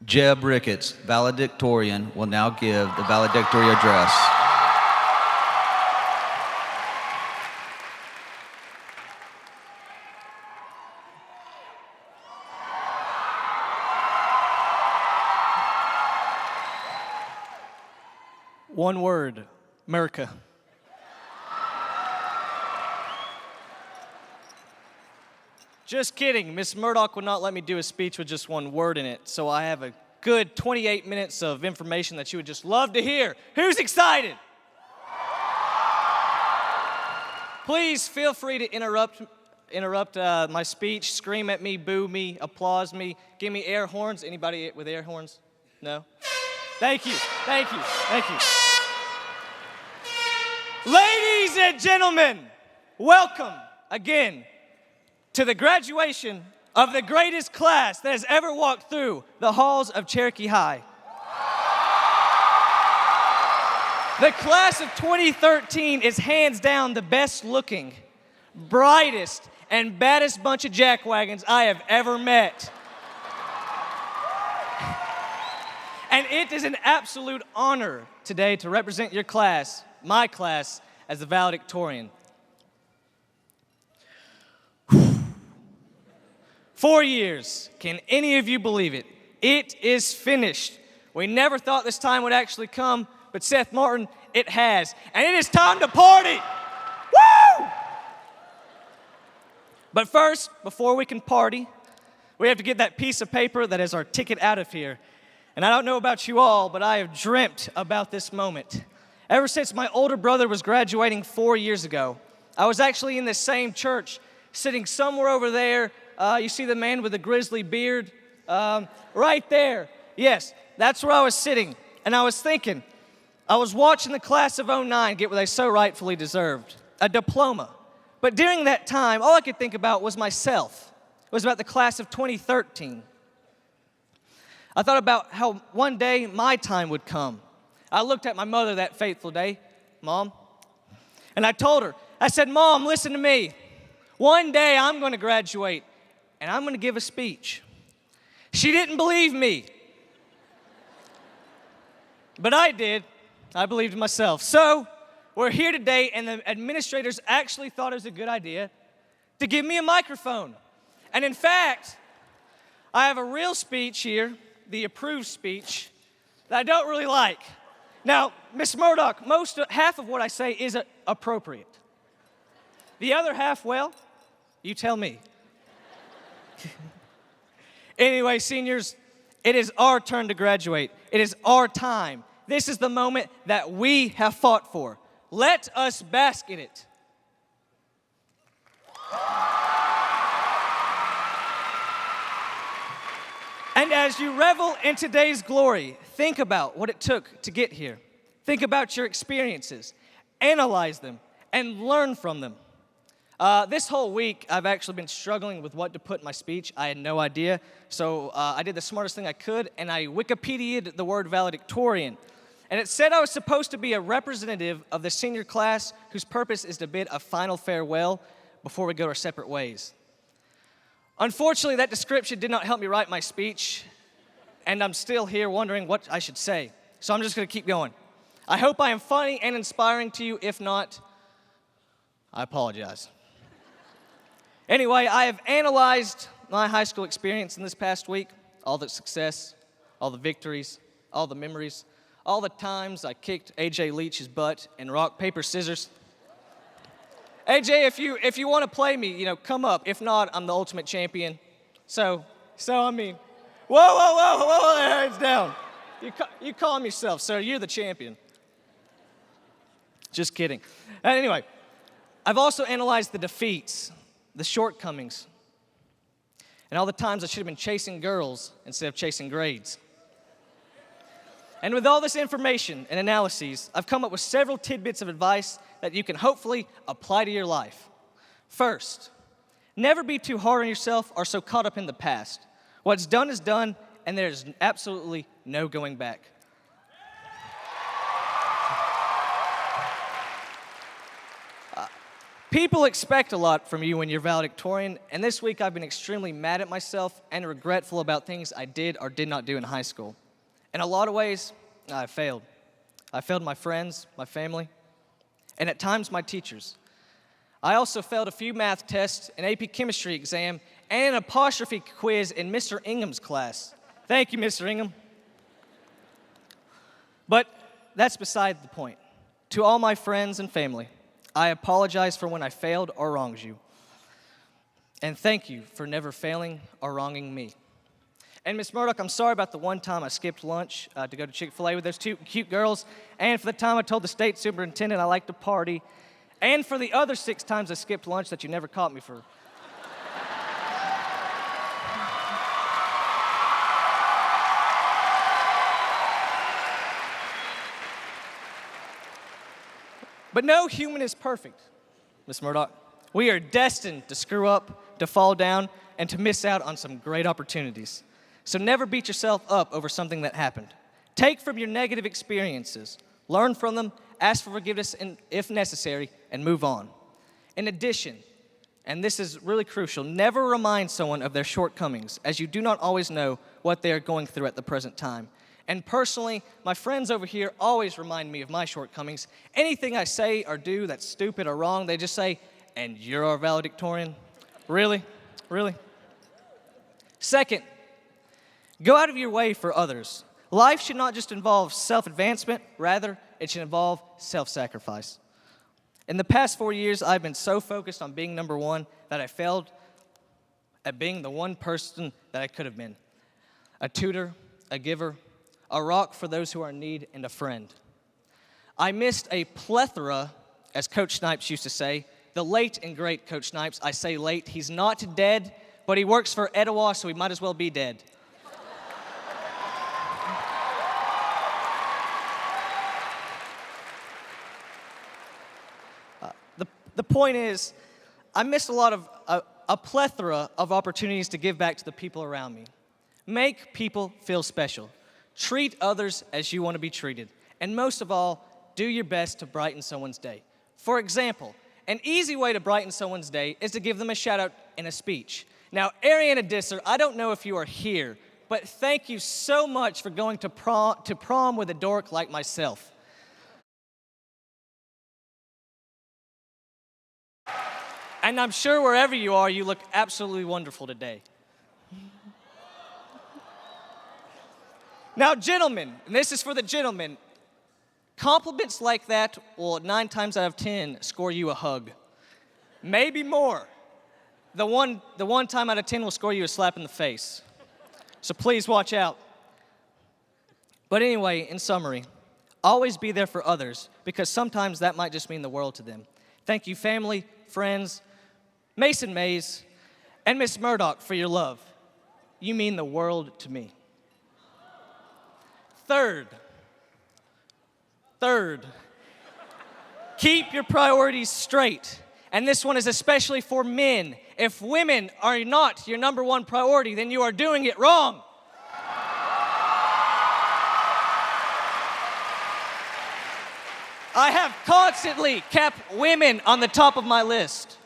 Jebb Ricketts, valedictorian, will now give the valedictory address. One word, America. Just kidding. Miss Murdoch would not let me do a speech with just one word in it, so I have a good 28 minutes of information that you would just love to hear. Who's excited? Please feel free to interrupt my speech, scream at me, boo me, applause me, give me air horns. Anybody with air horns? No? Thank you, thank you, thank you. Ladies and gentlemen, welcome again to the graduation of the greatest class that has ever walked through the halls of Cherokee High. The class of 2013 is hands down the best looking, brightest, and baddest bunch of jackwagons I have ever met. And it is an absolute honor today to represent your class, my class, as the valedictorian. 4 years. Can any of you believe it? It is finished. We never thought this time would actually come, but Seth Martin, it has. And it is time to party. Woo! But first, before we can party, we have to get that piece of paper that is our ticket out of here. And I don't know about you all, but I have dreamt about this moment. Ever since my older brother was graduating 4 years ago, I was actually in this same church, sitting somewhere over there. You see the man with the grizzly beard? Right there. Yes, that's where I was sitting. And I was thinking, I was watching the class of '09 get what they so rightfully deserved, a diploma. But during that time, all I could think about was myself. It was about the class of 2013. I thought about how one day my time would come. I looked at my mother that fateful day, Mom, and I told her, I said, Mom, listen to me. One day I'm going to graduate, and I'm going to give a speech. She didn't believe me, but I did. I believed in myself. So we're here today, and the administrators actually thought it was a good idea to give me a microphone. And in fact, I have a real speech here, the approved speech, that I don't really like. Now, Miss Murdoch, half of what I say is appropriate. The other half, well, you tell me. Anyway, seniors, it is our turn to graduate. It is our time. This is the moment that we have fought for. Let us bask in it. And as you revel in today's glory, think about what it took to get here. Think about your experiences, analyze them, and learn from them. This whole week, I've actually been struggling with what to put in my speech. I had no idea, so I did the smartest thing I could, and I Wikipedia'd the word valedictorian. And it said I was supposed to be a representative of the senior class whose purpose is to bid a final farewell before we go our separate ways. Unfortunately, that description did not help me write my speech, and I'm still here wondering what I should say. So I'm just going to keep going. I hope I am funny and inspiring to you. If not, I apologize. Anyway, I have analyzed my high school experience in this past week, all the success, all the victories, all the memories, all the times I kicked AJ Leach's butt in rock, paper, scissors. AJ, if you want to play me, come up. If not, I'm the ultimate champion. So I mean, whoa, hands down. You calm yourself, sir. You're the champion. Just kidding. Anyway, I've also analyzed the defeats, the shortcomings, and all the times I should have been chasing girls instead of chasing grades. And with all this information and analyses, I've come up with several tidbits of advice that you can hopefully apply to your life. First, never be too hard on yourself or so caught up in the past. What's done is done, and there's absolutely no going back. People expect a lot from you when you're valedictorian, and this week I've been extremely mad at myself and regretful about things I did or did not do in high school. In a lot of ways, I failed. I failed my friends, my family, and at times my teachers. I also failed a few math tests, an AP chemistry exam, and an apostrophe quiz in Mr. Ingham's class. Thank you, Mr. Ingham. But that's beside the point. To all my friends and family, I apologize for when I failed or wronged you. And thank you for never failing or wronging me. And Miss Murdoch, I'm sorry about the one time I skipped lunch to go to Chick-fil-A with those two cute girls, and for the time I told the state superintendent I like to party, and for the other 6 times I skipped lunch that you never caught me for. But no human is perfect, Miss Murdoch. We are destined to screw up, to fall down, and to miss out on some great opportunities. So never beat yourself up over something that happened. Take from your negative experiences, learn from them, ask for forgiveness if necessary, and move on. In addition, and this is really crucial, never remind someone of their shortcomings, as you do not always know what they are going through at the present time. And personally, my friends over here always remind me of my shortcomings. Anything I say or do that's stupid or wrong, they just say, "And you're our valedictorian?" Really? Really? Second, go out of your way for others. Life should not just involve self-advancement, rather, it should involve self-sacrifice. In the past 4 years, I've been so focused on being number one that I failed at being the one person that I could have been. A tutor, a giver, a rock for those who are in need, and a friend. I missed a plethora, as Coach Snipes used to say, the late and great Coach Snipes. I say late, he's not dead, but he works for Etowah, so he might as well be dead. The point is, I missed a plethora of opportunities to give back to the people around me. Make people feel special. Treat others as you want to be treated. And most of all, do your best to brighten someone's day. For example, an easy way to brighten someone's day is to give them a shout out in a speech. Now, Ariana Disser, I don't know if you are here, but thank you so much for going to prom with a dork like myself. And I'm sure wherever you are, you look absolutely wonderful today. Now, gentlemen, and this is for the gentlemen, compliments like that will 9 times out of 10 score you a hug. Maybe more. The one time out of 10 will score you a slap in the face. So please watch out. But anyway, in summary, always be there for others, because sometimes that might just mean the world to them. Thank you, family, friends, Mason Mays, and Miss Murdoch for your love. You mean the world to me. Third, keep your priorities straight. And this one is especially for men. If women are not your number one priority, then you are doing it wrong. I have constantly kept women on the top of my list,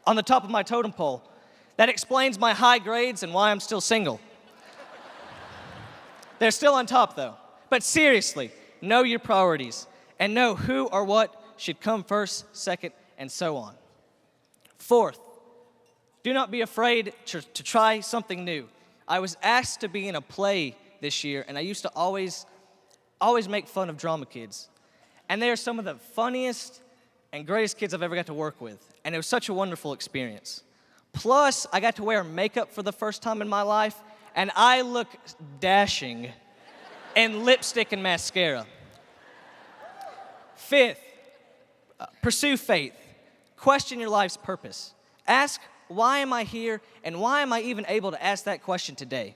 on the top of my totem pole. That explains my high grades and why I'm still single. They're still on top, though. But seriously, know your priorities and know who or what should come first, second, and so on. Fourth, do not be afraid to try something new. I was asked to be in a play this year, and I used to always make fun of drama kids. And they are some of the funniest and greatest kids I've ever got to work with. And it was such a wonderful experience. Plus, I got to wear makeup for the first time in my life, and I look dashing in lipstick and mascara. Fifth, pursue faith. Question your life's purpose. Ask, why am I here, and why am I even able to ask that question today?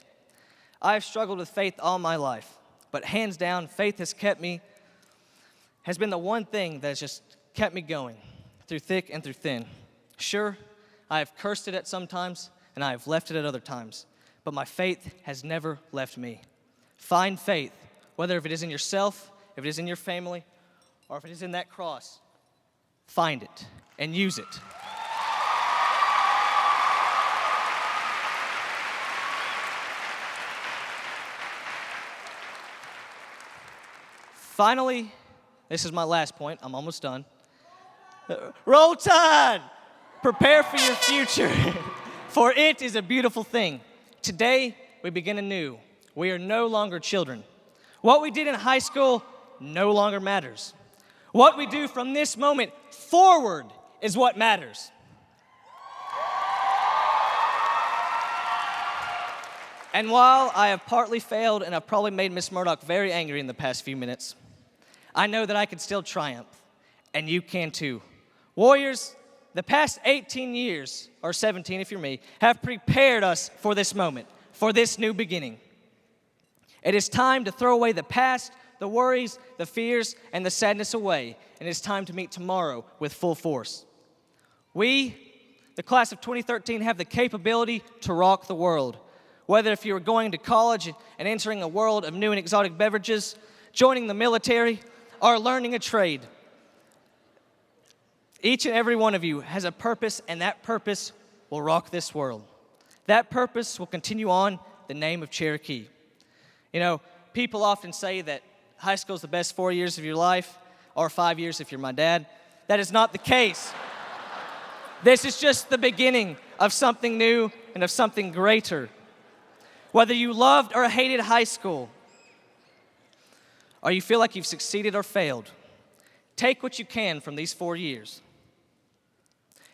I've struggled with faith all my life, but hands down, faith has been the one thing that has just kept me going through thick and through thin. Sure, I have cursed it at some times, and I have left it at other times, but my faith has never left me. Find faith, whether if it is in yourself, if it is in your family, or if it is in that cross. Find it. and use it. Finally, this is my last point. I'm almost done. Roll Tide! Prepare for your future, for it is a beautiful thing. Today, we begin anew. We are no longer children. What we did in high school no longer matters. What we do from this moment forward is what matters. And while I have partly failed and I've probably made Miss Murdoch very angry in the past few minutes, I know that I can still triumph, and you can too. Warriors, the past 18 years, or 17 if you're me, have prepared us for this moment, for this new beginning. It is time to throw away the past, the worries, the fears, and the sadness away, and it's time to meet tomorrow with full force. We, the class of 2013, have the capability to rock the world. Whether if you're going to college and entering a world of new and exotic beverages, joining the military, or learning a trade. Each and every one of you has a purpose, and that purpose will rock this world. That purpose will continue on the name of Cherokee. You know, people often say that high school is the best 4 years of your life, or 5 years if you're my dad. That is not the case. This is just the beginning of something new and of something greater. Whether you loved or hated high school, or you feel like you've succeeded or failed, take what you can from these 4 years.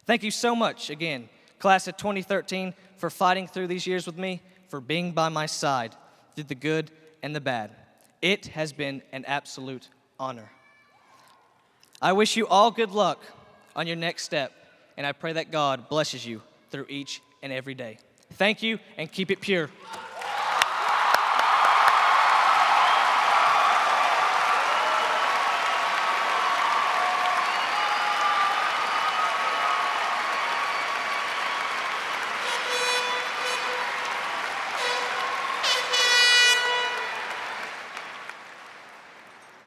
Thank you so much, again, class of 2013, for fighting through these years with me, for being by my side through the good and the bad. It has been an absolute honor. I wish you all good luck on your next step, and I pray that God blesses you through each and every day. Thank you, and keep it pure.